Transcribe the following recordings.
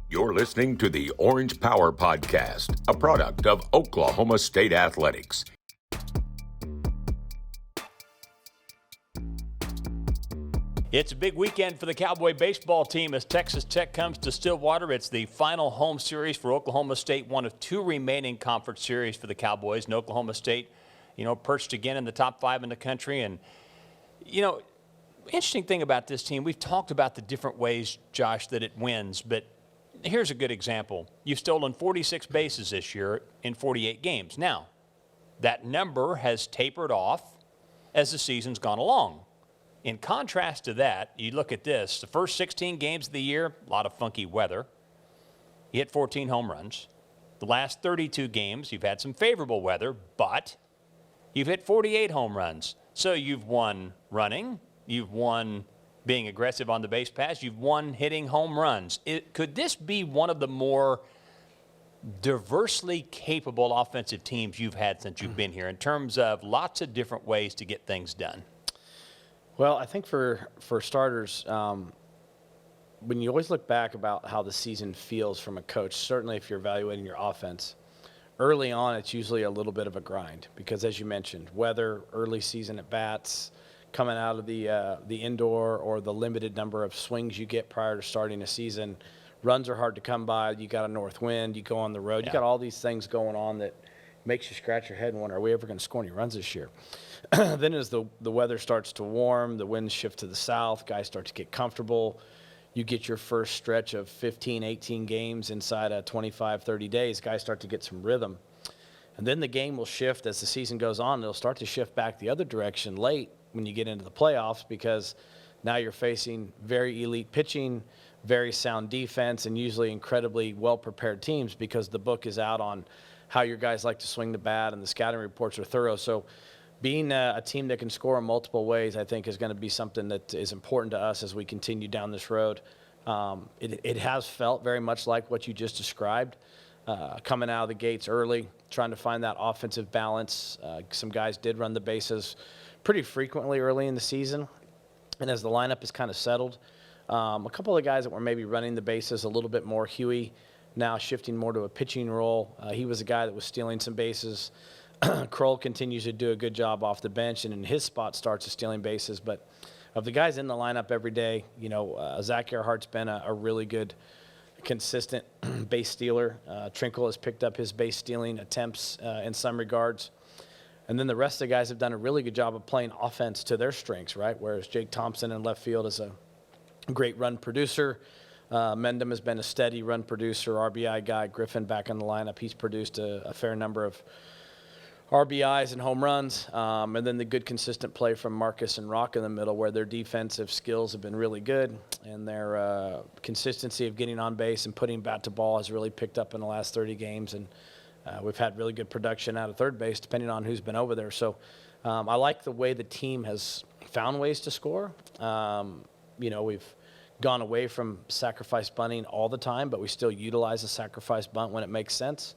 You're listening to the Orange Power Podcast, a product of Oklahoma State Athletics. It's a big weekend for the Cowboy baseball team as Texas Tech comes to Stillwater. It's the final home series for Oklahoma State, one of two remaining conference series for the Cowboys. And Oklahoma State, perched again in the top 5 in the country. And, interesting thing about this team, we've talked about the different ways, Josh, that it wins. But here's a good example. You've stolen 46 bases this year in 48 games. Now, that number has tapered off as the season's gone along. In contrast to that, you look at this. The first 16 games of the year, a lot of funky weather. You hit 14 home runs. The last 32 games, you've had some favorable weather, but you've hit 48 home runs. So you've won running. You've won being aggressive on the base pass. You've won hitting home runs. Could this be one of the more diversely capable offensive teams you've had since you've been here in terms of lots of different ways to get things done? Well, I think for starters, when you always look back about how the season feels from a coach, certainly if you're evaluating your offense, early on it's usually a little bit of a grind because, as you mentioned, weather, early season at bats, coming out of the indoor or the limited number of swings you get prior to starting a season, runs are hard to come by. You got a north wind, you go on the road, You got all these things going on that makes you scratch your head and wonder, are we ever going to score any runs this year? Then as the weather starts to warm, the winds shift to the south, guys start to get comfortable. You get your first stretch of 15, 18 games inside of 25, 30 days. Guys start to get some rhythm. And then the game will shift as the season goes on. It'll start to shift back the other direction late when you get into the playoffs because now you're facing very elite pitching, very sound defense, and usually incredibly well-prepared teams because the book is out on how your guys like to swing the bat and the scouting reports are thorough. So being a team that can score in multiple ways, I think, is going to be something that is important to us as we continue down this road. It has felt very much like what you just described, coming out of the gates early, trying to find that offensive balance. Some guys did run the bases pretty frequently early in the season, and as the lineup is kind of settled, a couple of guys that were maybe running the bases a little bit more, Huey, now shifting more to a pitching role. He was a guy that was stealing some bases. Kroll continues to do a good job off the bench, and in his spot starts stealing bases. But of the guys in the lineup every day, Zach Earhart's been a really good, consistent base stealer. Trinkle has picked up his base stealing attempts in some regards. And then the rest of the guys have done a really good job of playing offense to their strengths, right? Whereas Jake Thompson in left field is a great run producer. Mendham has been a steady run producer, RBI guy. Griffin back in the lineup. He's produced a fair number of RBIs and home runs. And then the good consistent play from Marcus and Rock in the middle where their defensive skills have been really good and their consistency of getting on base and putting bat to ball has really picked up in the last 30 games. And we've had really good production out of third base depending on who's been over there. So I like the way the team has found ways to score. We've gone away from sacrifice bunting all the time, but we still utilize a sacrifice bunt when it makes sense.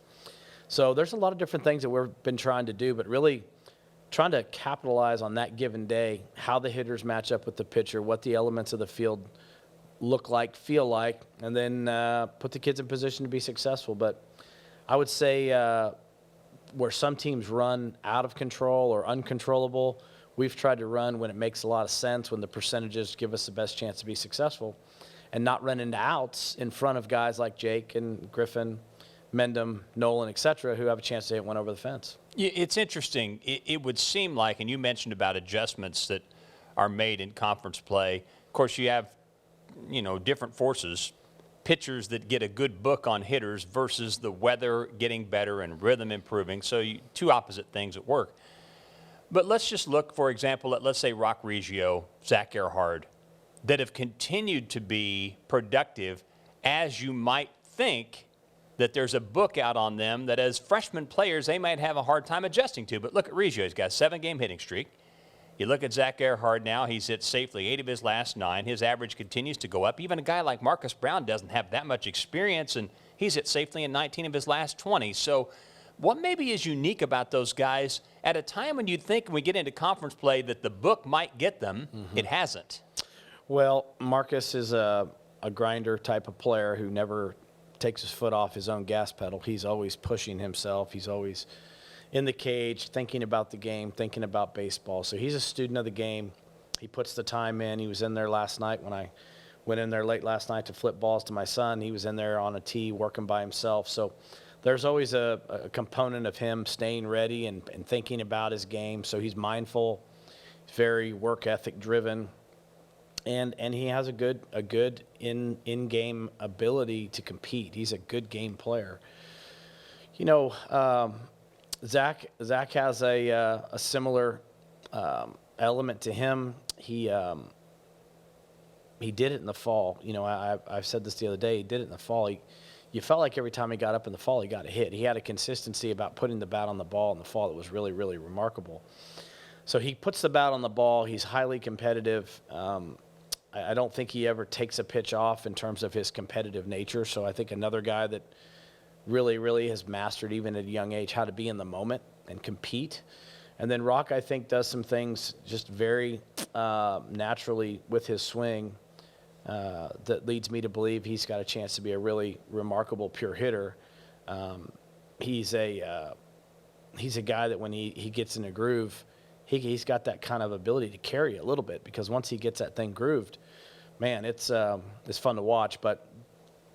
So there's a lot of different things that we've been trying to do, but really trying to capitalize on that given day, how the hitters match up with the pitcher, what the elements of the field look like, feel like, and then put the kids in position to be successful. But I would say where some teams run out of control or uncontrollable, we've tried to run when it makes a lot of sense, when the percentages give us the best chance to be successful, and not run into outs in front of guys like Jake and Griffin, Mendham, Nolan, et cetera, who have a chance to hit one over the fence. It's interesting. It would seem like, and you mentioned about adjustments that are made in conference play. Of course, you have, different forces, pitchers that get a good book on hitters versus the weather getting better and rhythm improving. So two opposite things at work. But let's just look, for example, at, let's say, Rock Reggio, Zach Earhart, that have continued to be productive as you might think that there's a book out on them that as freshman players they might have a hard time adjusting to. But look at Reggio. He's got a 7-game hitting streak. You look at Zach Earhart now. He's hit safely 8 of his last 9. His average continues to go up. Even a guy like Marcus Brown doesn't have that much experience, and he's hit safely in 19 of his last 20. So what maybe is unique about those guys at a time when you'd think when we get into conference play that the book might get them, it hasn't? Well, Marcus is a grinder type of player who never takes his foot off his own gas pedal. He's always pushing himself. He's always in the cage, thinking about the game, thinking about baseball. So he's a student of the game. He puts the time in. He was in there last night when I went in there late last night to flip balls to my son. He was in there on a tee working by himself. So there's always a component of him staying ready and thinking about his game. So he's mindful, very work ethic driven, and he has a good in-game ability to compete. He's a good game player. You know, Zach has a similar element to him. He did it in the fall. You know, I've said this the other day. He did it in the fall. You felt like every time he got up in the fall, he got a hit. He had a consistency about putting the bat on the ball in the fall that was really, really remarkable. So he puts the bat on the ball. He's highly competitive. I don't think he ever takes a pitch off in terms of his competitive nature. So I think another guy that really, really has mastered, even at a young age, how to be in the moment and compete. And then Rock, I think, does some things just very naturally with his swing that leads me to believe he's got a chance to be a really remarkable pure hitter. He's a guy that when he gets in a groove, he's got that kind of ability to carry a little bit, because once he gets that thing grooved, man, it's fun to watch. But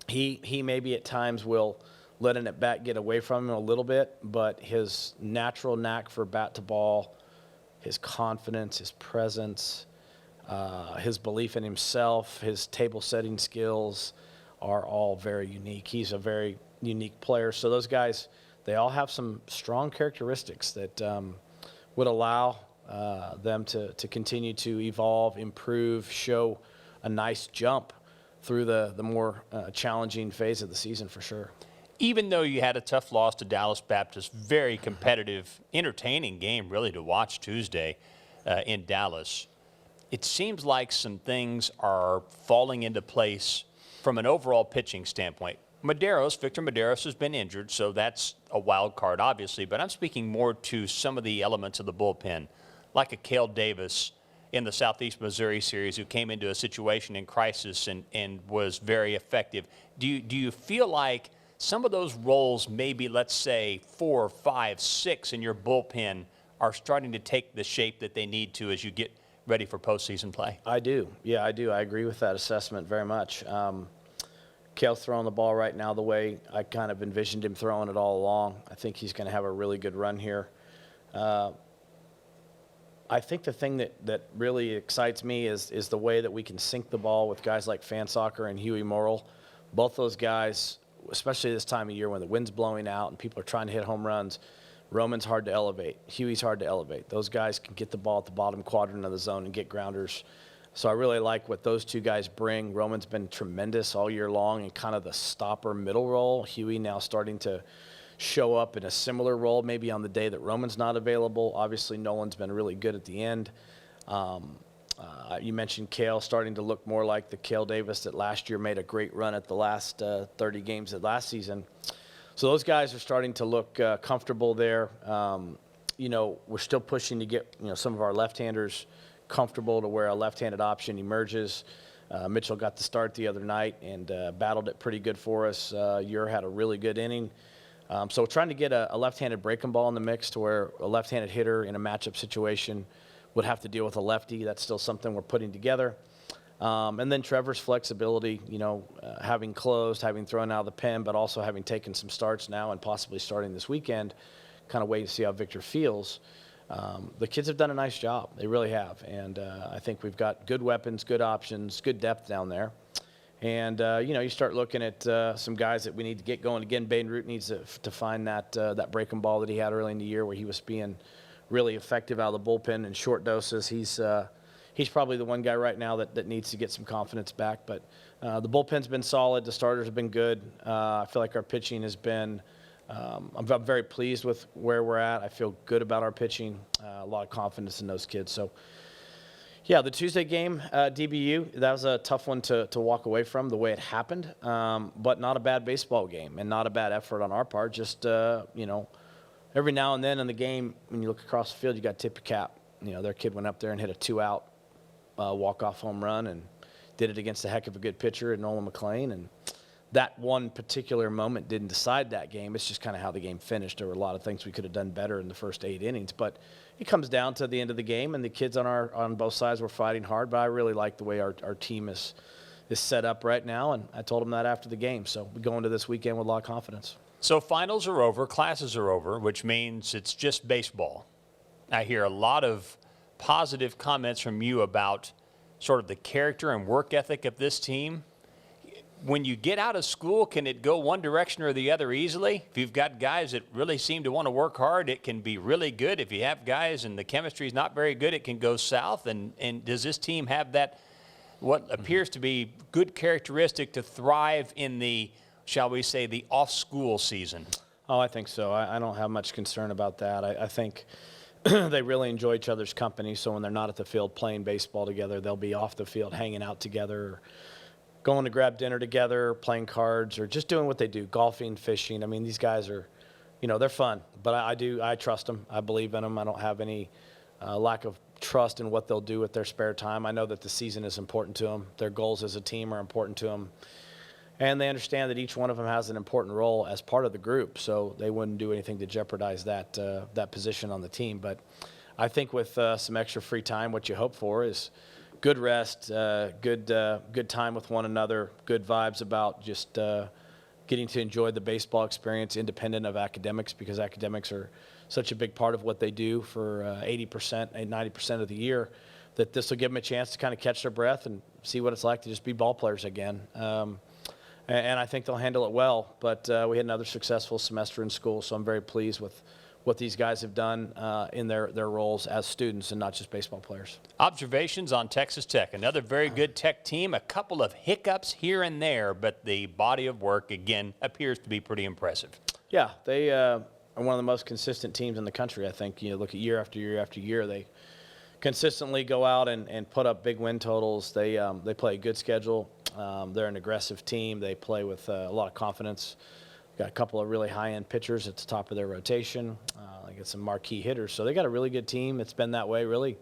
he maybe at times will let an at-bat get away from him a little bit, but his natural knack for bat to ball, his confidence, his presence, his belief in himself, his table setting skills are all very unique. He's a very unique player. So those guys, they all have some strong characteristics that would allow them to continue to evolve, improve, show a nice jump through the more challenging phase of the season for sure. Even though you had a tough loss to Dallas Baptist, very competitive, entertaining game really to watch Tuesday in Dallas, it seems like some things are falling into place from an overall pitching standpoint. Victor Medeiros has been injured, so that's a wild card, obviously, but I'm speaking more to some of the elements of the bullpen, like a Cale Davis in the Southeast Missouri series, who came into a situation in crisis and was very effective. Do you feel like some of those roles, maybe let's say 4, 5, 6 in your bullpen, are starting to take the shape that they need to as you get ready for postseason play? I do. Yeah, I do. I agree with that assessment very much. Cale's throwing the ball right now the way I kind of envisioned him throwing it all along. I think he's going to have a really good run here. I think the thing that really excites me is the way that we can sink the ball with guys like Fansocker and Huey Morrill. Both those guys, especially this time of year when the wind's blowing out and people are trying to hit home runs, Roman's hard to elevate. Huey's hard to elevate. Those guys can get the ball at the bottom quadrant of the zone and get grounders. So I really like what those two guys bring. Roman's been tremendous all year long in kind of the stopper middle role. Huey now starting to show up in a similar role, maybe on the day that Roman's not available. Obviously, Nolan's been really good at the end. You mentioned Cale starting to look more like the Cale Davis that last year made a great run at the last 30 games of last season. So those guys are starting to look comfortable there. We're still pushing to get some of our left-handers comfortable to where a left-handed option emerges. Mitchell got the start the other night and battled it pretty good for us. Ure had a really good inning. So we're trying to get a left-handed breaking ball in the mix to where a left-handed hitter in a matchup situation would have to deal with a lefty. That's still something we're putting together. And then Trevor's flexibility, having closed, having thrown out of the pen, but also having taken some starts now and possibly starting this weekend, kind of waiting to see how Victor feels. The kids have done a nice job. They really have. And I think we've got good weapons, good options, good depth down there. And, you start looking at some guys that we need to get going. Again, Baden Root needs to find that breaking ball that he had early in the year where he was being really effective out of the bullpen in short doses. He's probably the one guy right now that needs to get some confidence back. But the bullpen's been solid. The starters have been good. I feel like our pitching has been I'm very pleased with where we're at. I feel good about our pitching. A lot of confidence in those kids. So, yeah, the Tuesday game, DBU, that was a tough one to walk away from the way it happened. But not a bad baseball game and not a bad effort on our part. Just, every now and then in the game, when you look across the field, you got to tip your cap. Their kid went up there and hit a 2-out walk-off home run and did it against a heck of a good pitcher, Nolan McLean. And that one particular moment didn't decide that game. It's just kind of how the game finished. There were a lot of things we could have done better in the first 8 innings, but it comes down to the end of the game, and the kids on both sides were fighting hard. But I really like the way our team is set up right now, and I told them that after the game. So we go into this weekend with a lot of confidence. So finals are over, classes are over, which means it's just baseball. I hear a lot of positive comments from you about sort of the character and work ethic of this team. When you get out of school, can it go one direction or the other easily? If you've got guys that really seem to want to work hard, it can be really good. If you have guys and the chemistry is not very good, it can go south. And does this team have that, what appears to be good characteristic to thrive in the, shall we say, the off-school season? Oh, I think so. I don't have much concern about that. I think they really enjoy each other's company, so when they're not at the field playing baseball together, they'll be off the field hanging out together, going to grab dinner together, playing cards, or just doing what they do, golfing, fishing. I mean, these guys are, they're fun. But I trust them. I believe in them. I don't have any lack of trust in what they'll do with their spare time. I know that the season is important to them. Their goals as a team are important to them. And they understand that each one of them has an important role as part of the group, so they wouldn't do anything to jeopardize that position on the team. But I think with some extra free time, what you hope for is good rest, good time with one another, good vibes about just getting to enjoy the baseball experience independent of academics, because academics are such a big part of what they do for 80% and 90% of the year, that this will give them a chance to kind of catch their breath and see what it's like to just be ball players again. And I think they'll handle it well. But we had another successful semester in school, so I'm very pleased with what these guys have done in their roles as students and not just baseball players. Observations on Texas Tech. Another very good Tech team. A couple of hiccups here and there, but the body of work, again, appears to be pretty impressive. Yeah, they are one of the most consistent teams in the country, I think. Look at year after year after year, they consistently go out and put up big win totals. They play a good schedule. They're an aggressive team. They play with a lot of confidence. Got a couple of really high-end pitchers at the top of their rotation. They got some marquee hitters. So they got a really good team. It's been that way, really.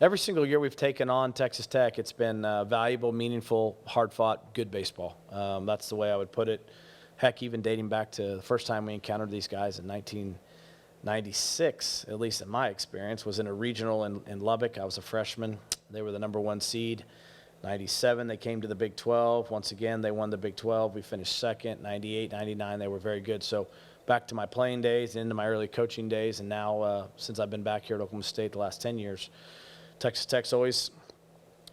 Every single year we've taken on Texas Tech, it's been valuable, meaningful, hard-fought, good baseball. That's the way I would put it. Heck, even dating back to the first time we encountered these guys in 1996, at least in my experience, was in a regional in Lubbock. I was a freshman. They were the #1 seed. 97, they came to the Big 12. Once again, they won the Big 12. We finished second. 98, 99, they were very good. So back to my playing days, into my early coaching days, and now since I've been back here at Oklahoma State the last 10 years, Texas Tech's always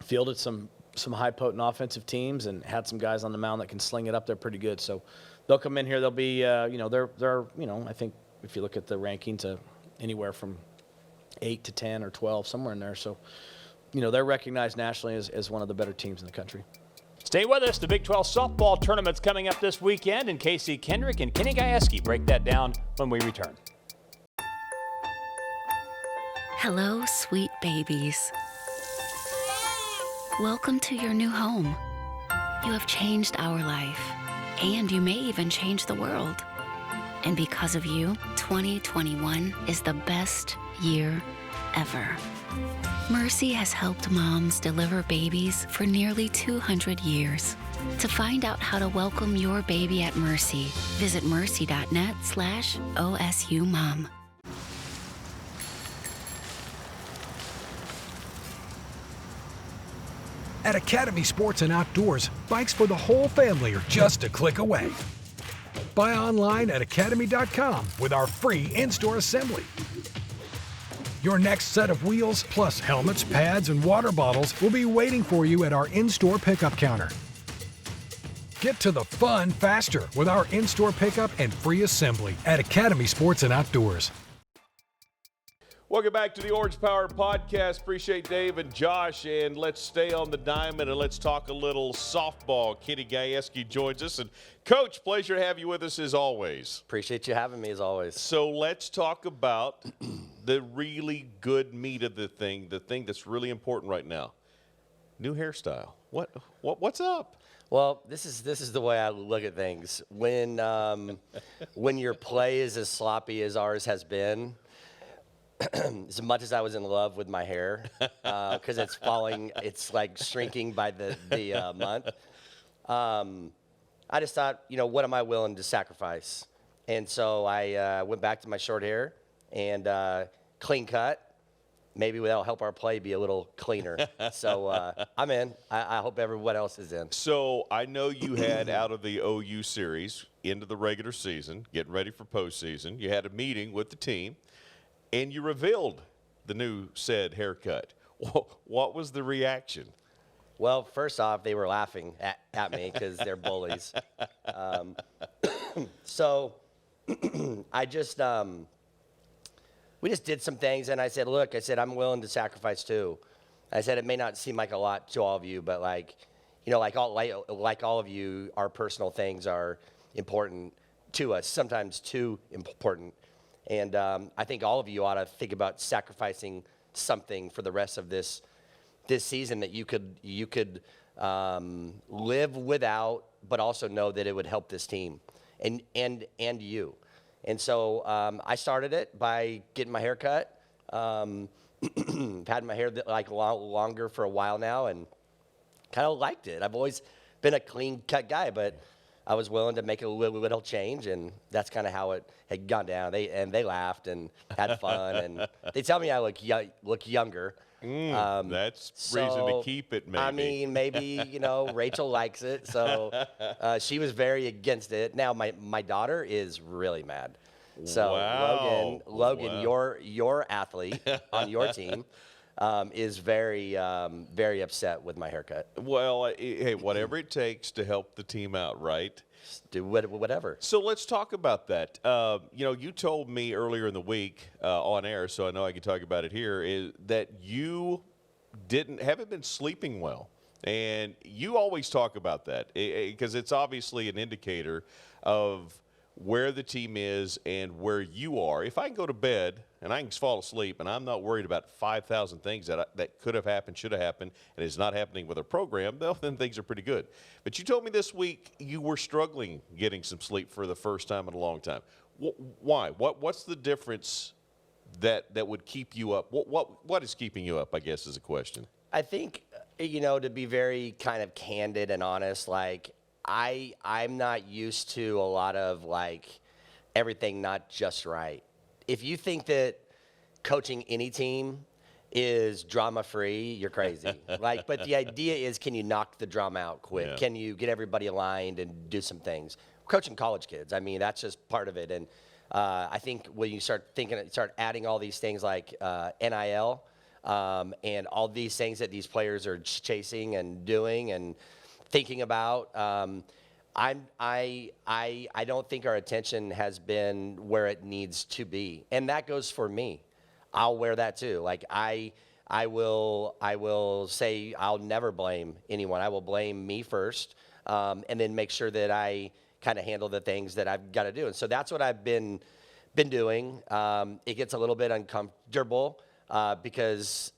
fielded some high potent offensive teams and had some guys on the mound that can sling it up there pretty good. So they'll come in here. They'll be, they're I think if you look at the rankings, anywhere from 8 to 10 or 12, somewhere in there. So they're recognized nationally as one of the better teams in the country. Stay with us. The Big 12 softball tournament's coming up this weekend, and Casey Kendrick and Kenny Gajewski break that down when we return. Hello, sweet babies. Welcome to your new home. You have changed our life, and you may even change the world. And because of you, 2021 is the best year ever. Mercy has helped moms deliver babies for nearly 200 years. To find out how to welcome your baby at Mercy, visit mercy.net/OSUmom. At Academy Sports and Outdoors, bikes for the whole family are just a click away. Buy online at academy.com with our free in-store assembly. Your next set of wheels, plus helmets, pads, and water bottles will be waiting for you at our in-store pickup counter. Get to the fun faster with our in-store pickup and free assembly at Academy Sports and Outdoors. Welcome back to the Orange Power Podcast. Appreciate Dave and Josh, and let's stay on the diamond and let's talk a little softball. Kenny Gajewski joins us, and Coach, pleasure to have you with us as always. Appreciate you having me as always. So let's talk about the really good meat of the thing that's really important right now. New hairstyle. What's up? Well, this is the way I look at things. When your play is as sloppy as ours has been, as much as I was in love with my hair, because it's falling, it's like shrinking by the month. I just thought, what am I willing to sacrifice? And so I went back to my short hair and clean cut. Maybe that'll help our play be a little cleaner. So I'm in. I hope everyone else is in. So I know you had out of the OU series into the regular season, getting ready for postseason. You had a meeting with the team, and you revealed the new said haircut. What was the reaction? Well, first off, they were laughing at me because they're bullies. So I just we just did some things, and I said, look, I'm willing to sacrifice too. I said, it may not seem like a lot to all of you, but like all of you, our personal things are important to us, sometimes too important. And I think all of you ought to think about sacrificing something for the rest of this season that you could live without, but also know that it would help this team and you. And so I started it by getting my hair cut. Had my hair longer for a while now, and kind of liked it. I've always been a clean cut guy, but I was willing to make a little change, and that's kind of how it had gone down. They laughed and had fun, and they tell me I look younger. That's reason to keep it, maybe. I mean, maybe, Rachel likes it, so she was very against it. Now, my daughter is really mad. So, Wow. Logan, your athlete on your team is very upset with my haircut. Well, hey, whatever it takes to help the team out, right? Do whatever. So let's talk about that. You told me earlier in the week on air, so I know I can talk about it here, is that you haven't been sleeping well. And you always talk about that because it's obviously an indicator of where the team is and where you are. If I can go to bed and I can fall asleep and I'm not worried about 5,000 things that could have happened, should have happened, and is not happening with our program, then things are pretty good. But you told me this week you were struggling getting some sleep for the first time in a long time. Why? What's the difference that would keep you up? What is keeping you up, I guess, is a question. I think, to be very kind of candid and honest, like, I'm not used to a lot of, like, everything not just right. If you think that coaching any team is drama-free, you're crazy. But the idea is, can you knock the drama out quick? Yeah. Can you get everybody aligned and do some things? Coaching college kids, I mean, that's just part of it. And I think when you start adding all these things like NIL and all these things that these players are chasing and doing and thinking about, I don't think our attention has been where it needs to be, and that goes for me. I'll wear that too. Like I will say I'll never blame anyone. I will blame me first, and then make sure that I kind of handle the things that I've got to do. And so that's what I've been doing. It gets a little bit uncomfortable because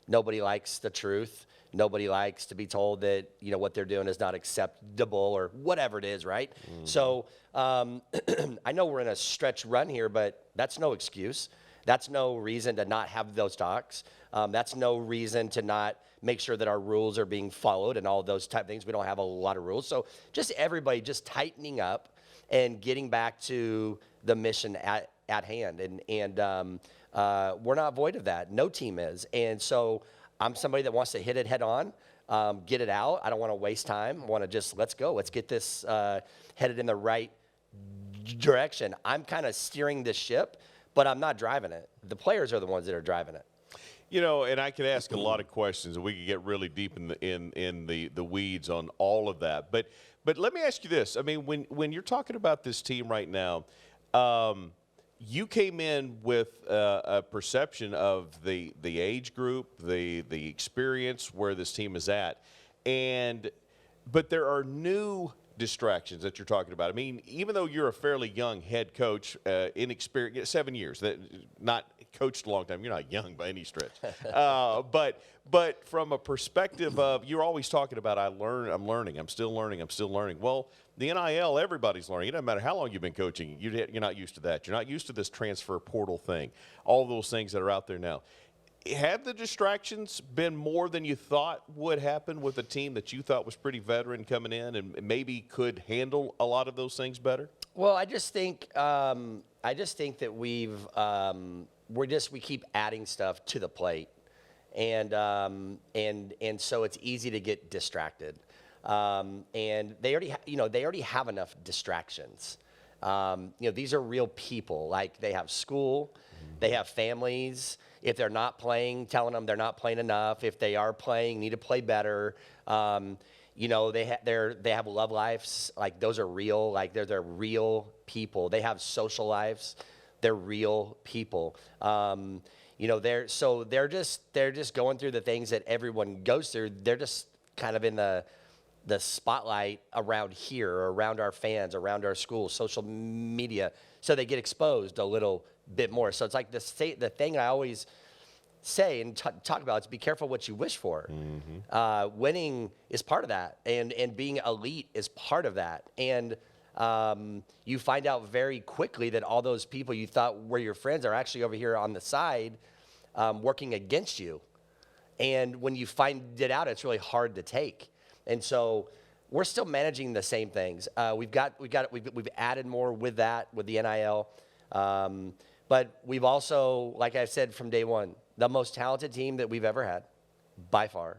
nobody likes the truth. Nobody likes to be told that, what they're doing is not acceptable or whatever it is, right? Mm-hmm. So I know we're in a stretch run here, but that's no excuse. That's no reason to not have those talks. That's no reason to not make sure that our rules are being followed and all those type of things. We don't have a lot of rules. So just everybody just tightening up and getting back to the mission at hand. And we're not void of that. No team is. And so I'm somebody that wants to hit it head on, get it out. I don't want to waste time. I want to just, let's go. Let's get this headed in the right direction. I'm kind of steering this ship, but I'm not driving it. The players are the ones that are driving it. And I could ask a lot of questions, and we could get really deep in the weeds on all of that. But let me ask you this. I mean, when you're talking about this team right now, you came in with a perception of the age group, the experience where this team is at, but there are new distractions that you're talking about. I mean, even though you're a fairly young head coach, inexperienced, 7 years, not coached a long time. You're not young by any stretch, but from a perspective of, you're always talking about, I'm still learning. Well, the NIL, everybody's learning. It doesn't matter how long you've been coaching. You're not used to that. You're not used to this transfer portal thing, all those things that are out there now. have the distractions been more than you thought would happen with a team that you thought was pretty veteran coming in and maybe could handle a lot of those things better? Well, I just think that we keep adding stuff to the plate, and so it's easy to get distracted. And they already have enough distractions. These are real people. Like, they have school, they have families. If they're not playing, telling them they're not playing enough. If they are playing, need to play better. They have love lives. Like, those are real. Like, they're real people. They have social lives. They're real people. They're just going through the things that everyone goes through. They're just kind of in the spotlight around here, or around our fans, around our school, social media. So they get exposed a little bit more. So it's like the thing I always say and talk about is be careful what you wish for. Winning is part of that, and being elite is part of that. And you find out very quickly that all those people you thought were your friends are actually over here on the side working against you. And when you find it out, it's really hard to take. And so we're still managing the same things. We've added more with that, with the NIL. But we've also, like I've said from day one, the most talented team that we've ever had, by far.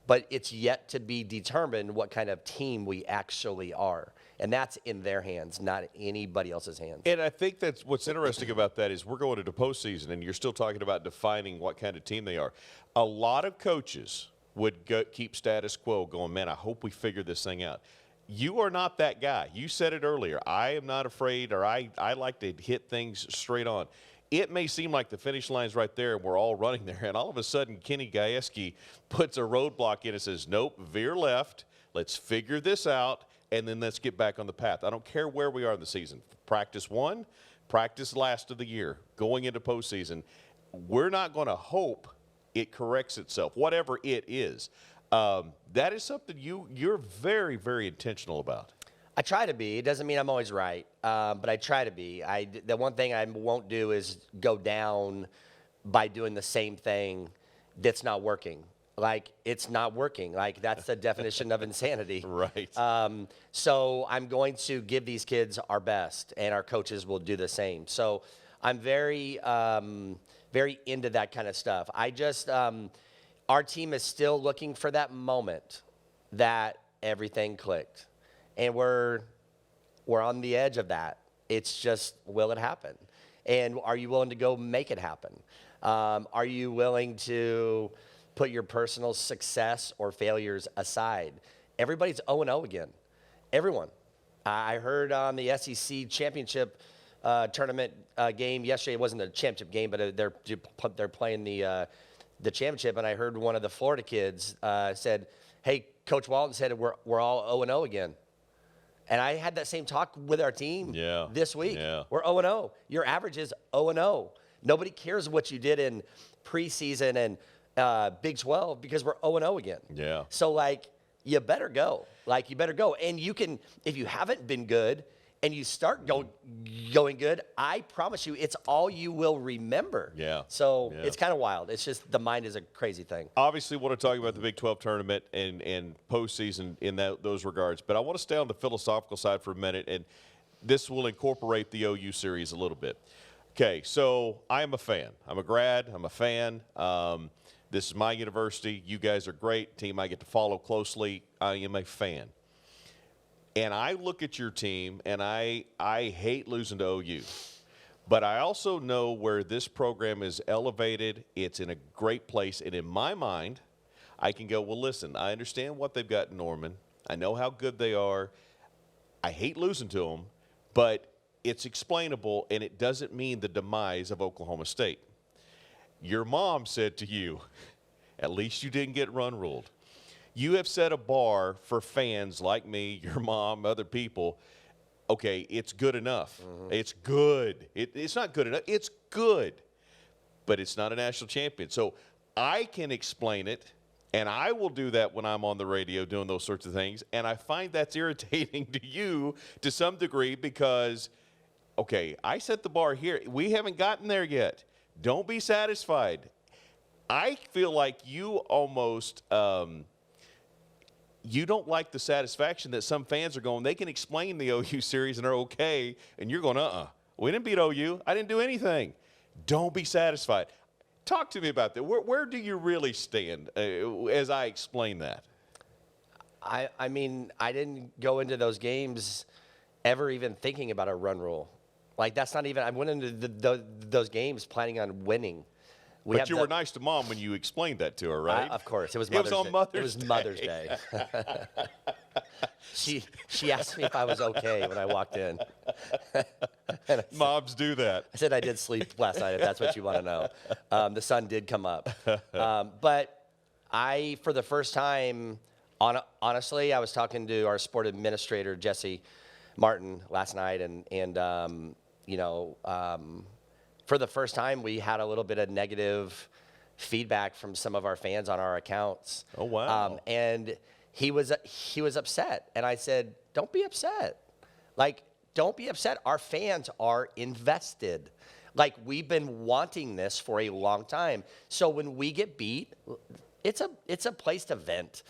But it's yet to be determined what kind of team we actually are. And that's in their hands, not anybody else's hands. And I think that's what's interesting about that is we're going into postseason, and you're still talking about defining what kind of team they are. A lot of coaches would keep status quo going, man, I hope we figure this thing out. You are not that guy. You said it earlier. I am not afraid, or I like to hit things straight on. It may seem like the finish line's right there and we're all running there, and all of a sudden Kenny Gajewski puts a roadblock in and says, nope, veer left, let's figure this out, and then let's get back on the path. I don't care where we are in the season. Practice one, practice last of the year, going into postseason. We're not going to hope it corrects itself, whatever it is. That is something you're very, very intentional about. I try to be. It doesn't mean I'm always right, but I try to be. The one thing I won't do is go down by doing the same thing that's not working. Like, it's not working. Like, that's the definition of insanity. Right. So I'm going to give these kids our best, and our coaches will do the same. So I'm very, very into that kind of stuff. Our team is still looking for that moment that everything clicked. And we're on the edge of that. It's just, will it happen? And are you willing to go make it happen? Are you willing to put your personal success or failures aside? Everybody's 0-0 again. Everyone. I heard on the SEC championship tournament game yesterday, it wasn't a championship game, but they're playing the championship, and I heard one of the Florida kids said, hey, Coach Walton said we're all 0-0 again. And I had that same talk with our team this week. Yeah. We're 0-0. Your average is 0-0. Nobody cares what you did in preseason and Big 12 because we're 0-0 again. Yeah. So, like, you better go. Like, you better go. And you can, if you haven't been good and you start going good, I promise you it's all you will remember. Yeah. So it's kind of wild. It's just the mind is a crazy thing. Obviously, want to talk about the Big 12 tournament and postseason in those regards, but I want to stay on the philosophical side for a minute, and this will incorporate the OU series a little bit. Okay, so I am a fan. I'm a grad. I'm a fan. This is my university. You guys are great. Team I get to follow closely. I am a fan. And I look at your team, and I hate losing to OU. But I also know where this program is elevated. It's in a great place. And in my mind, I can go, well, listen, I understand what they've got in Norman. I know how good they are. I hate losing to them, but it's explainable, and it doesn't mean the demise of Oklahoma State. Your mom said to you, at least you didn't get run ruled. You have set a bar for fans like me, your mom, other people. Okay, it's good enough. Mm-hmm. It's good. It's not good enough. It's good. But it's not a national champion. So I can explain it, and I will do that when I'm on the radio doing those sorts of things. And I find that's irritating to you to some degree because, okay, I set the bar here. We haven't gotten there yet. Don't be satisfied. I feel like you almost you don't like the satisfaction that some fans are going, they can explain the OU series and are okay, and you're going, we didn't beat OU. I didn't do anything. Don't be satisfied. Talk to me about that. Where do you really stand as I explain that? I mean, I didn't go into those games ever even thinking about a run rule. Like, that's not even – I went into those games planning on winning. But you were nice to Mom when you explained that to her, right? Of course. It was Mother's Day. It was Mother's Day. She asked me if I was okay when I walked in. Moms do that. I said I did sleep last night, if that's what you want to know. The sun did come up. But I, for the first time, honestly, I was talking to our sport administrator, Jesse Martin, last night, and for the first time, we had a little bit of negative feedback from some of our fans on our accounts. Oh, wow. And he was upset. And I said, don't be upset. Like, don't be upset. Our fans are invested. Like, we've been wanting this for a long time. So when we get beat, it's a place to vent.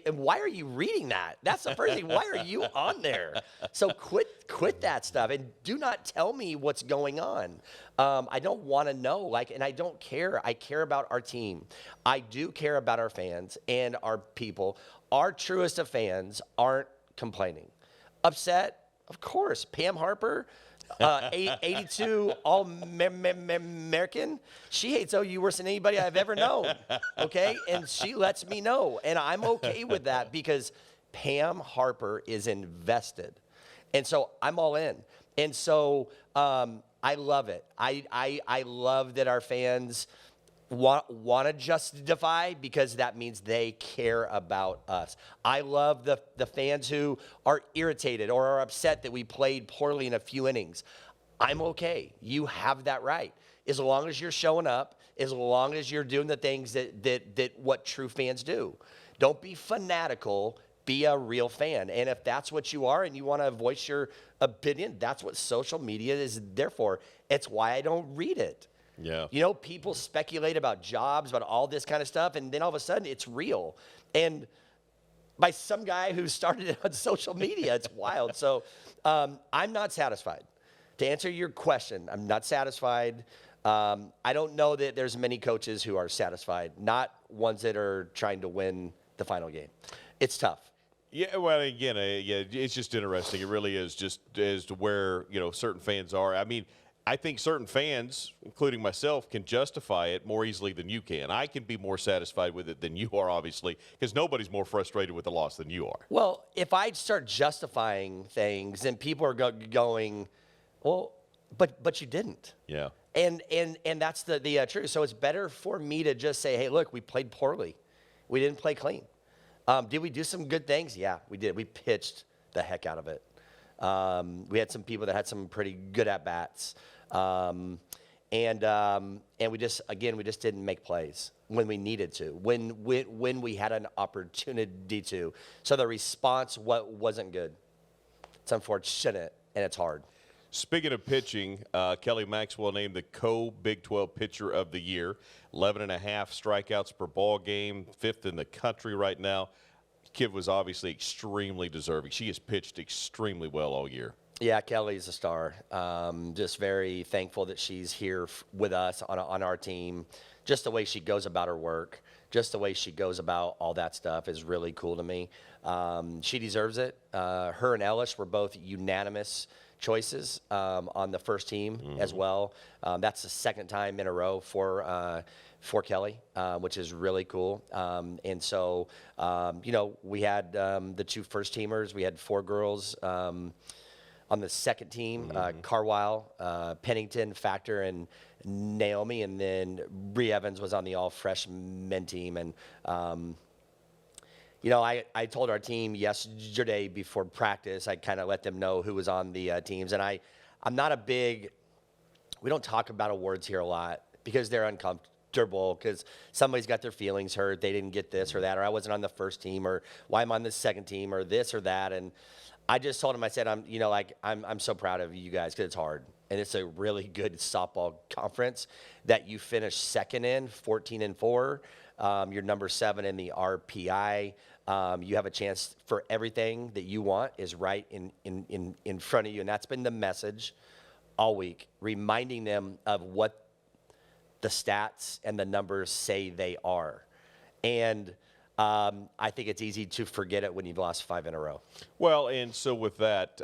And why are you reading that? That's the first thing. Why are you on there? So quit that stuff and do not tell me what's going on. I don't want to know. And I don't care. I care about our team. I do care about our fans and our people. Our truest of fans aren't complaining. Upset, of course. Pam Harper, 82 All-American. She hates OU worse than anybody I've ever known, okay? And she lets me know, and I'm okay with that because Pam Harper is invested. And so I'm all in. And so I love it. I love that our fans want to justify because that means they care about us. I love the fans who are irritated or are upset that we played poorly in a few innings. I'm okay. You have that right. As long as you're showing up, as long as you're doing the things that what true fans do. Don't be fanatical. Be a real fan. And if that's what you are and you want to voice your opinion, that's what social media is there for. It's why I don't read it. Yeah. You know, people speculate about jobs, about all this kind of stuff, and then all of a sudden it's real. And by some guy who started it on social media, it's wild. So I'm not satisfied. To answer your question, I'm not satisfied. I don't know that there's many coaches who are satisfied, not ones that are trying to win the final game. It's tough. Yeah, well, again, it's just interesting. It really is just as to where, certain fans are. I mean, I think certain fans, including myself, can justify it more easily than you can. I can be more satisfied with it than you are, obviously, because nobody's more frustrated with the loss than you are. Well, if I start justifying things, then people are going, well, but you didn't. Yeah. And that's the truth. So it's better for me to just say, hey, look, we played poorly. We didn't play clean. Did we do some good things? Yeah, we did. We pitched the heck out of it. We had some people that had some pretty good at-bats. And we just didn't make plays when we needed to, when we had an opportunity to. So the response wasn't good. It's unfortunate, and it's hard. Speaking of pitching, Kelly Maxwell named the co-Big 12 Pitcher of the Year. 11.5 strikeouts per ball game, 5th in the country right now. Kid was obviously extremely deserving. She has pitched extremely well all year. Yeah, Kelly's a star. Just very thankful that she's here with us on our team. Just the way she goes about her work, just the way she goes about all that stuff is really cool to me. She deserves it. Her and Ellis were both unanimous choices on the first team as well. That's the second time in a row for Kelly, which is really cool. And so, we had the 2 first-teamers. We had 4 girls on the second team, Carwile, Pennington, Factor, and Naomi. And then Bree Evans was on the all-freshman team. And, I told our team yesterday before practice, I kind of let them know who was on the teams. And I'm not a big – we don't talk about awards here a lot because they're uncomfortable, because somebody's got their feelings hurt. They didn't get this or that, or I wasn't on the first team, or why I'm on the second team, or this or that. And I just told him, I said, I'm so proud of you guys because it's hard. and it's a really good softball conference, that you finish second in, 14-4. You're number 7 in the RPI. You have a chance for everything that you want is right in front of you. And that's been the message all week, reminding them of what the stats and the numbers say they are. And I think it's easy to forget it when you've lost 5 in a row. Well, and so with that,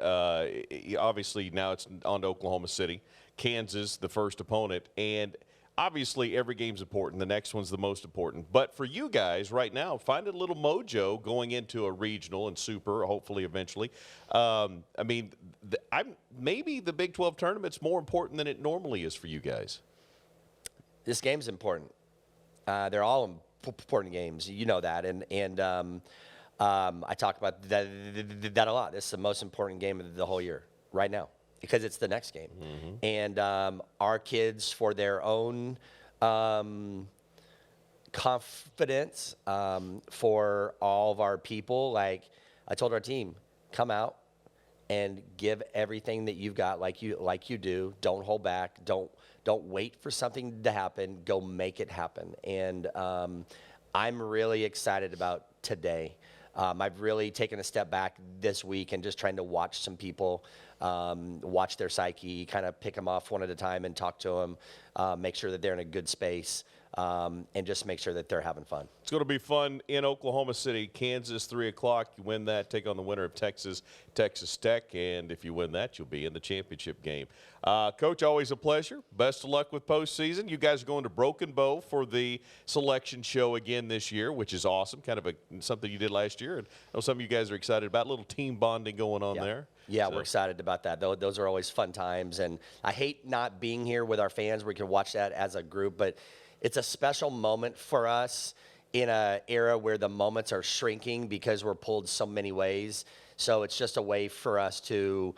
obviously now it's on to Oklahoma City. Kansas, the first opponent. And obviously every game's important. The next one's the most important. But for you guys right now, find a little mojo going into a regional and super, hopefully eventually. I mean, maybe the Big 12 tournament's more important than it normally is for you guys. This game's important. They're all important games. You know that. And I talk about that a lot. This is the most important game of the whole year right now, because it's the next game. And our kids, for their own confidence, for all of our people, like I told our team, come out and give everything that you've got, like you do. Don't hold back. Don't wait for something to happen. Go make it happen. And I'm really excited about today. I've really taken a step back this week and just trying to watch some people, watch their psyche, kind of pick them off one at a time and talk to them, make sure that they're in a good space, and just make sure that they're having fun. It's going to be fun in Oklahoma City. Kansas, 3 o'clock. You win that, take on the winner of Texas Tech. And if you win that, you'll be in the championship game. Coach, always a pleasure. Best of luck with postseason. You guys are going to Broken Bow for the selection show again this year, which is awesome. Kind of something you did last year. And I know some of you guys are excited about a little team bonding going on there. Yeah, we're excited about that. Those are always fun times. And I hate not being here with our fans where we can watch that as a group, but it's a special moment for us in an era where the moments are shrinking because we're pulled so many ways. So it's just a way for us to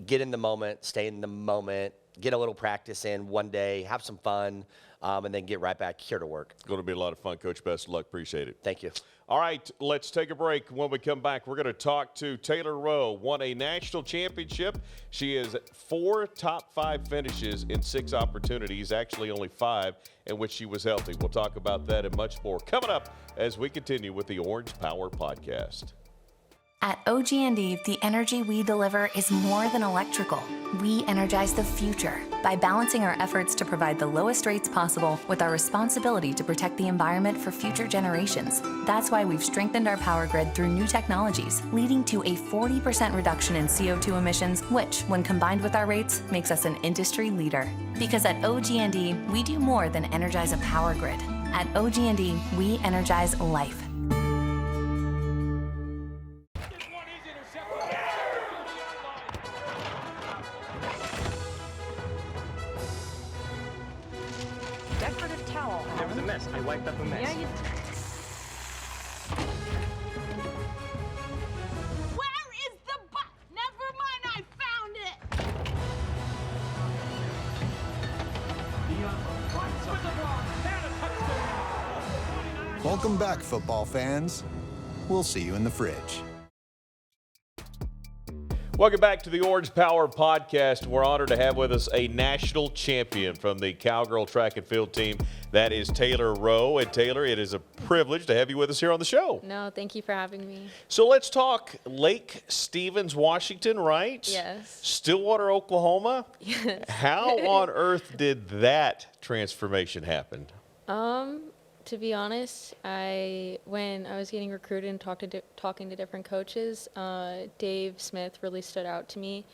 get in the moment, stay in the moment, get a little practice in one day, have some fun, and then get right back here to work. It's going to be a lot of fun, Coach. Best of luck. Appreciate it. Thank you. All right, let's take a break. When we come back, we're going to talk to Taylor Roe, won a national championship. She has 4 top 5 finishes in 6 opportunities, actually only 5 in which she was healthy. We'll talk about that and much more coming up as we continue with the Orange Power Podcast. At OG&E, the energy we deliver is more than electrical. We energize the future by balancing our efforts to provide the lowest rates possible with our responsibility to protect the environment for future generations. That's why we've strengthened our power grid through new technologies, leading to a 40% reduction in CO2 emissions, which, when combined with our rates, makes us an industry leader. Because at OG&E, we do more than energize a power grid. At OG&E, we energize life. Decorative towel. There was a mess. I wiped up a mess. Yeah, you. Where is the box? Never mind, I found it. Welcome back, football fans. We'll see you in the fridge. Welcome back to the Orange Power Podcast. We're honored to have with us a national champion from the Cowgirl Track and Field team. That is Taylor Roe. And Taylor, it is a privilege to have you with us here on the show. No, thank you for having me. So let's talk Lake Stevens, Washington, right? Yes. Stillwater, Oklahoma? Yes. How on earth did that transformation happen? To be honest, when I was getting recruited and talking to different coaches, Dave Smith really stood out to me,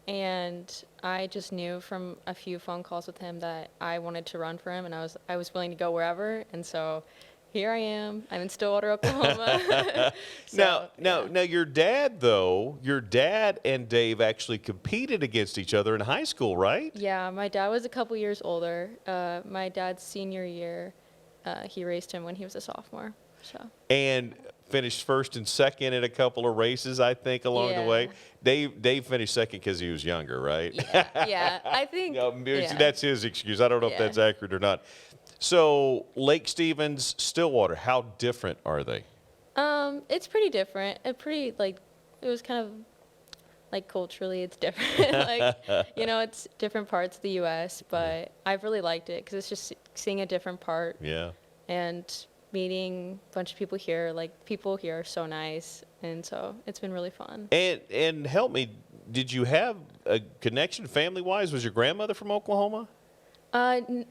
and I just knew from a few phone calls with him that I wanted to run for him, and I was willing to go wherever, and so here I am. I'm in Stillwater, Oklahoma. Now, your dad and Dave actually competed against each other in high school, right? Yeah, my dad was a couple years older. My dad's senior year. He raced him when he was a sophomore. And finished first and second in a couple of races, I think, along the way. Dave finished second because he was younger, right? Yeah, I think. That's his excuse. I don't know if that's accurate or not. So Lake Stevens, Stillwater, how different are they? It's pretty different. It was kind of like culturally it's different. Like, you know, it's different parts of the U.S., but I've really liked it because it's just seeing a different part. Yeah. And meeting a bunch of people here. Like, people here are so nice, and so it's been really fun. And help me, did you have a connection family-wise? Was your grandmother from Oklahoma?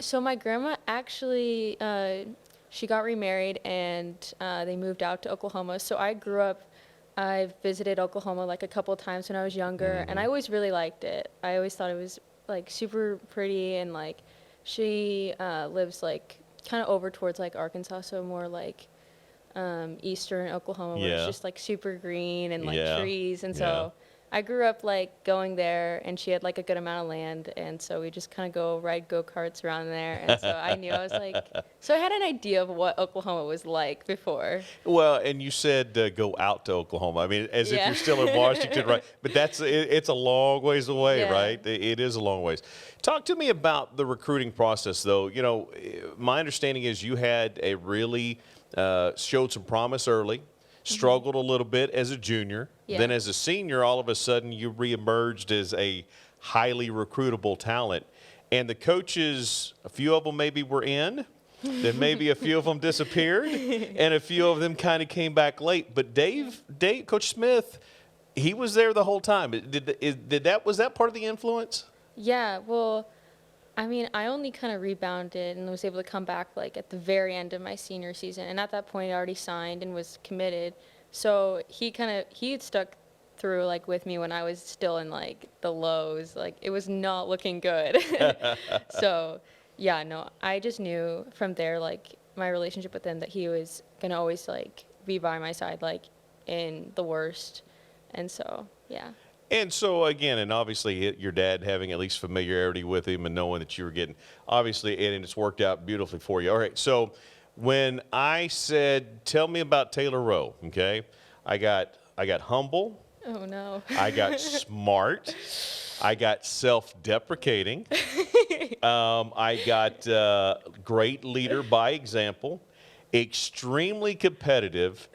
So my grandma actually, she got remarried, and they moved out to Oklahoma. So I grew up, I visited Oklahoma like a couple of times when I was younger, and I always really liked it. I always thought it was like super pretty, and like she lives like kind of over towards like Arkansas, so more like eastern Oklahoma, where it's just like super green and like trees, and so I grew up like going there, and she had like a good amount of land, and so we just kind of go ride go-karts around there, and so I knew, I was like, so I had an idea of what Oklahoma was like before. Well, and you said go out to Oklahoma. I mean, as if you're still in Washington, right? But it's a long ways away, right? It is a long ways. Talk to me about the recruiting process, though. You know, my understanding is you had a really showed some promise early, struggled a little bit as a junior. Then as a senior, all of a sudden you reemerged as a highly recruitable talent. And the coaches, a few of them maybe were in, then maybe a few of them disappeared, and a few of them kind of came back late. But Coach Smith, he was there the whole time. Was that part of the influence? Yeah, well, I mean, I only kind of rebounded and was able to come back like at the very end of my senior season. And at that point, I already signed and was committed. So he had stuck through like with me when I was still in like the lows. Like, it was not looking good. So yeah, no, I just knew from there, like my relationship with him, that he was going to always like be by my side, like in the worst. And so, yeah. And so, again, and obviously your dad having at least familiarity with him and knowing that you were getting, obviously, and it's worked out beautifully for you. All right, so when I said, tell me about Taylor Roe, okay, I got humble. Oh, no. I got smart. I got self-deprecating. I got great leader by example, extremely competitive,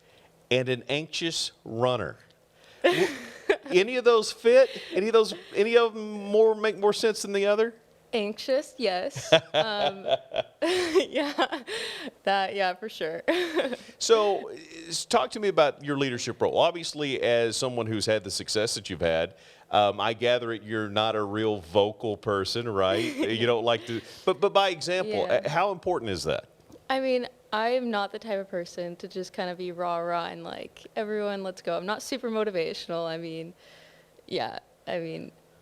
and an anxious runner. Any of those fit? Any of them make more sense than the other? Anxious, yes. Yeah, for sure. So talk to me about your leadership role. Obviously, as someone who's had the success that you've had, I gather you're not a real vocal person, right? You don't like to, but by example, how important is that? I mean, I am not the type of person to just kind of be rah-rah and like, everyone, let's go. I'm not super motivational. I mean,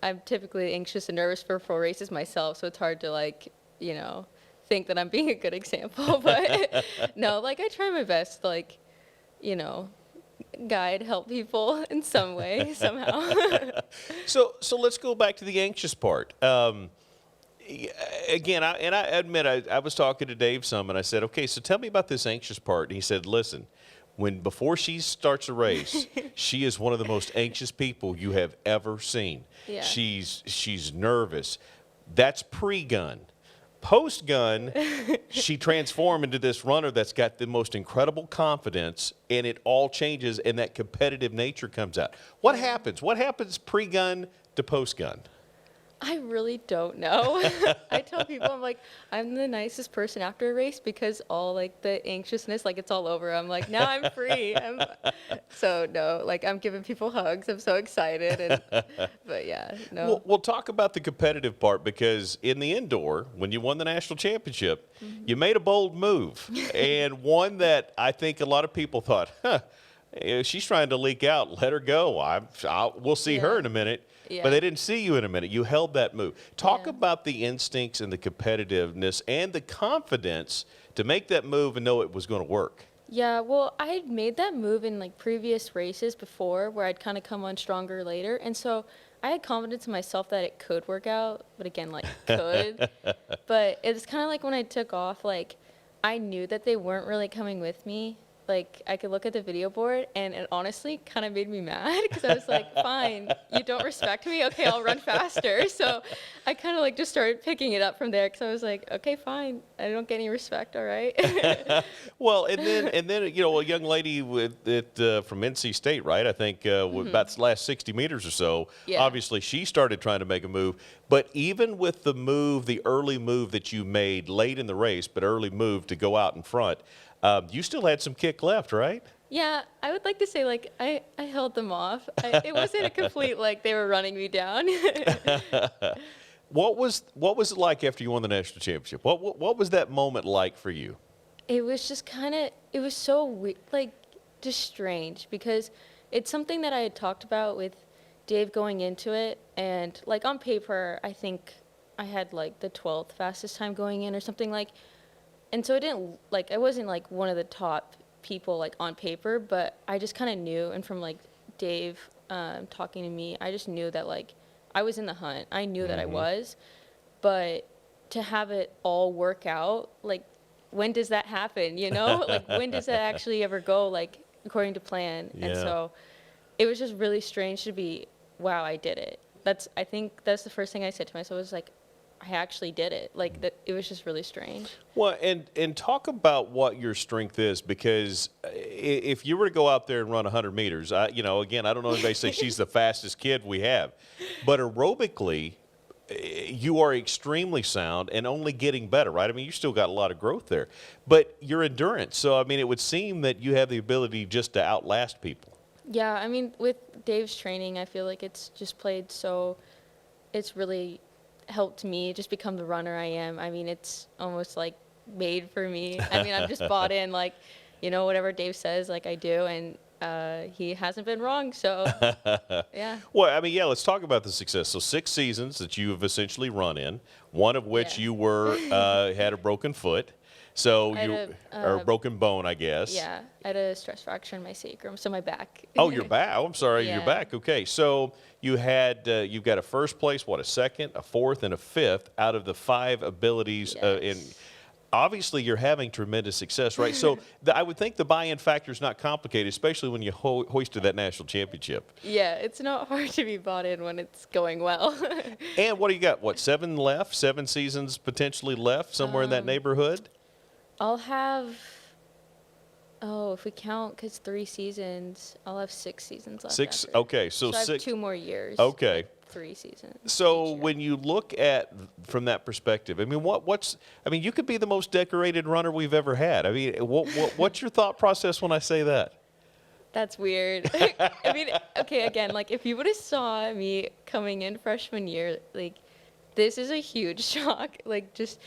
I'm typically anxious and nervous for races myself, so it's hard to like, you know, think that I'm being a good example. But no, like I try my best to like, you know, guide, help people in some way, somehow. So let's go back to the anxious part. Again, I admit I was talking to Dave some, and I said, okay, so tell me about this anxious part. And he said, listen, before she starts a race, she is one of the most anxious people you have ever seen. Yeah. She's nervous. That's pre-gun. Post-gun, she transformed into this runner that's got the most incredible confidence, and it all changes, and that competitive nature comes out. What happens? What happens pre-gun to post-gun? I really don't know. I tell people, I'm like, I'm the nicest person after a race because all like the anxiousness, like it's all over. I'm like, now I'm free. So no, like I'm giving people hugs. I'm so excited. But yeah, no. We'll talk about the competitive part, because in the indoor, when you won the national championship, you made a bold move, and one that I think a lot of people thought, she's trying to leak out. Let her go. We'll see her in a minute. Yeah. But they didn't see you in a minute. You held that move. Talk about the instincts and the competitiveness and the confidence to make that move and know it was going to work. Yeah, well, I had made that move in like previous races before where I'd kind of come on stronger later. And so I had confidence in myself that it could work out. But again, like could. But it's kind of like when I took off, like I knew that they weren't really coming with me. like I could look at the video board, and it honestly kind of made me mad because I was like, fine, you don't respect me, okay, I'll run faster. So I kind of like just started picking it up from there because I was like, okay, fine, I don't get any respect, all right. Well, and then you know, a young lady from NC State, right? I think about the last 60 meters or so. Yeah. Obviously, she started trying to make a move. But even with the early move that you made late in the race, but early move to go out in front, you still had some kick left, right? Yeah, I would like to say, like, I held them off. It wasn't a complete, like, they were running me down. What was it like after you won the national championship? What was that moment like for you? It was just kind of, it was so weird, like, just strange, because it's something that I had talked about with Dave going into it, and, like, on paper, I think I had, like, the 12th fastest time going in or something, like, and so I wasn't, like, one of the top people, like, on paper, but I just kind of knew, and from, like, Dave talking to me, I just knew that, like, I was in the hunt. I knew that I was, but to have it all work out, like, when does that happen, you know? Like, when does that actually ever go, like, according to plan? Yeah. And so it was just really strange to be, wow, I did it. I think that's the first thing I said to myself was, like, I actually did it. Like, that, it was just really strange. Well, and talk about what your strength is, because if you were to go out there and run 100 meters, again, I don't know anybody say she's the fastest kid we have, but aerobically, you are extremely sound and only getting better, right? I mean, you still got a lot of growth there, but your endurance. So, I mean, it would seem that you have the ability just to outlast people. Yeah, I mean, with Dave's training, I feel like it's just it's really helped me just become the runner I am. I mean, it's almost like made for me. I mean, I'm just bought in, like, whatever Dave says, like, I do, and he hasn't been wrong, so yeah. Well, I mean, yeah, let's talk about the success. So 6 seasons that you have essentially run in, one of which you were had a broken foot. So or a broken bone, I guess. Yeah, I had a stress fracture in my sacrum, so my back. Oh, your back. Oh, I'm sorry, your Yeah. back. Okay, so you've got a first place, a second, a fourth, and a fifth out of the 5 abilities. And obviously, you're having tremendous success, right? So I would think the buy-in factor is not complicated, especially when you hoisted that national championship. Yeah, it's not hard to be bought in when it's going well. And what do you got? 7 left? 7 seasons potentially left, somewhere in that neighborhood? I'll have, if we count, because 3 seasons, I'll have 6 seasons left. 6. after. Okay, so I have 6. 2 more years. Okay. 3 seasons. So when you look at from that perspective, I mean, you could be the most decorated runner we've ever had. I mean, what's your thought process when I say that? That's weird. I mean, okay, again, like, if you would have saw me coming in freshman year, like, this is a huge shock. Like, just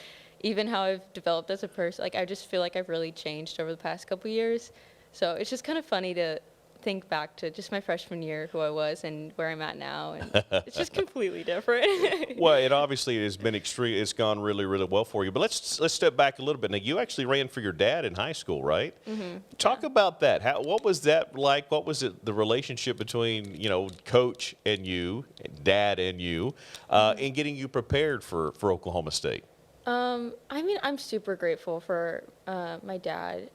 even how I've developed as a person, like, I just feel like I've really changed over the past couple years. So it's just kind of funny to think back to just my freshman year, who I was and where I'm at now, and it's just completely different. Well, it obviously has been extreme. It's gone really, really well for you. But let's step back a little bit. Now, you actually ran for your dad in high school, right? Mm-hmm. Talk about that. What was that like? What was the relationship between coach and you, dad and you, in getting you prepared for Oklahoma State? I mean, I'm super grateful for my dad.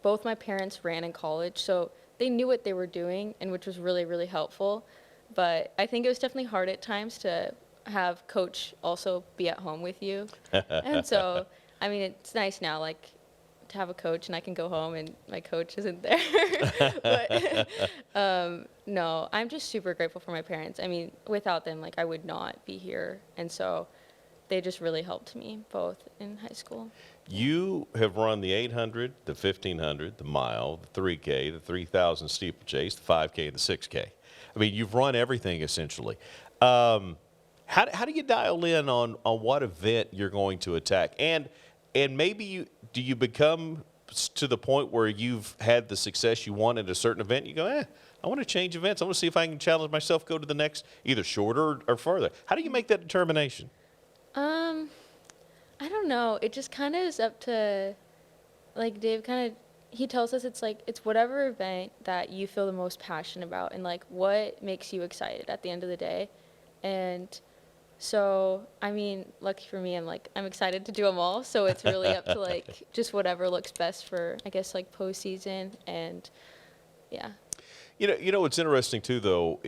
Both my parents ran in college, so they knew what they were doing, and which was really, really helpful. But I think it was definitely hard at times to have coach also be at home with you. And so, I mean, it's nice now, like, to have a coach and I can go home and my coach isn't there. But no, I'm just super grateful for my parents. I mean, without them, like, I would not be here. And so they just really helped me both in high school. You have run the 800, the 1,500, the mile, the 3K, the 3,000 steeplechase, the 5K, and the 6K. I mean, you've run everything essentially. How do you dial in on what event you're going to attack? And maybe do you become to the point where you've had the success you want at a certain event? You go, I want to change events. I want to see if I can challenge myself, go to the next, either shorter or further. How do you make that determination? I don't know. It just kind of is up to, like, Dave he tells us it's whatever event that you feel the most passionate about and, like, what makes you excited at the end of the day. And So, I mean, lucky for me, I'm excited to do them all. So it's really up to like just whatever looks best for, I guess, like postseason and yeah. You know what's interesting too, though.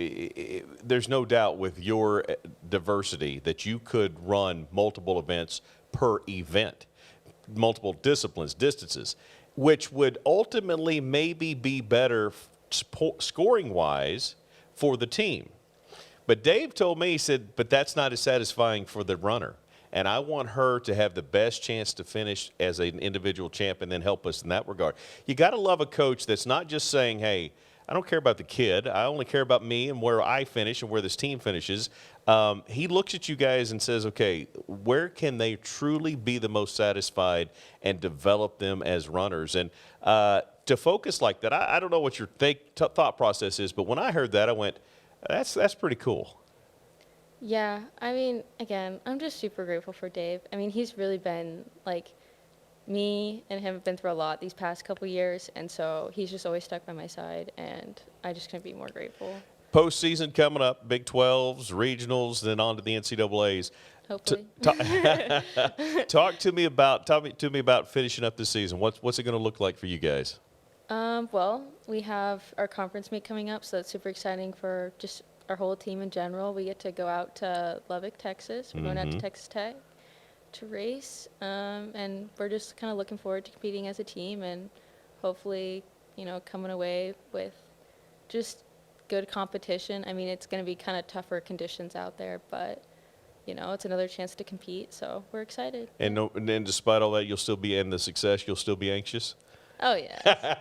There's no doubt with your diversity that you could run multiple events per event, multiple disciplines, distances, which would ultimately maybe be better scoring wise for the team. But Dave told me, he said, but that's not as satisfying for the runner. And I want her to have the best chance to finish as an individual champ and then help us in that regard. You got to love a coach that's not just saying, hey, I don't care about the kid. I only care about me and where I finish and where this team finishes. He looks at you guys and says, okay, where can they truly be the most satisfied and develop them as runners? And to focus like that, I don't know what your thought process is, but when I heard that, I went, that's pretty cool. Yeah, I mean, again, I'm just super grateful for Dave. I mean, he's really been like, me and him have been through a lot these past couple years, and so he's just always stuck by my side, and I just couldn't be more grateful. Postseason coming up, Big 12s, regionals, then on to the NCAAs. Hopefully. Talk to me about finishing up this season. What's it going to look like for you guys? Well, we have our conference meet coming up, so that's super exciting for just our whole team in general. We get to go out to Lubbock, Texas. We're going out to Texas Tech to race, and we're just kind of looking forward to competing as a team and hopefully, coming away with just good competition. I mean, it's going to be kind of tougher conditions out there, but it's another chance to compete, so we're excited. And then despite all that, you'll still be in the success, you'll still be anxious? Oh, yeah.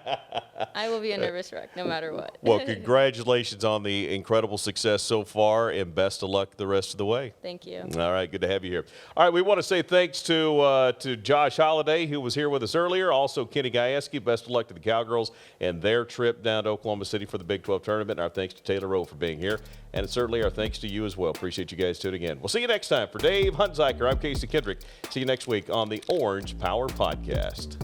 I will be a nervous wreck no matter what. Well, congratulations on the incredible success so far, and best of luck the rest of the way. Thank you. All right, good to have you here. All right, we want to say thanks to Josh Holliday, who was here with us earlier. Also, Kenny Gajewski, best of luck to the Cowgirls and their trip down to Oklahoma City for the Big 12 tournament. And our thanks to Taylor Roe for being here. And certainly our thanks to you as well. Appreciate you guys tuning in. We'll see you next time. For Dave Hunziker, I'm Casey Kendrick. See you next week on the Orange Power Podcast.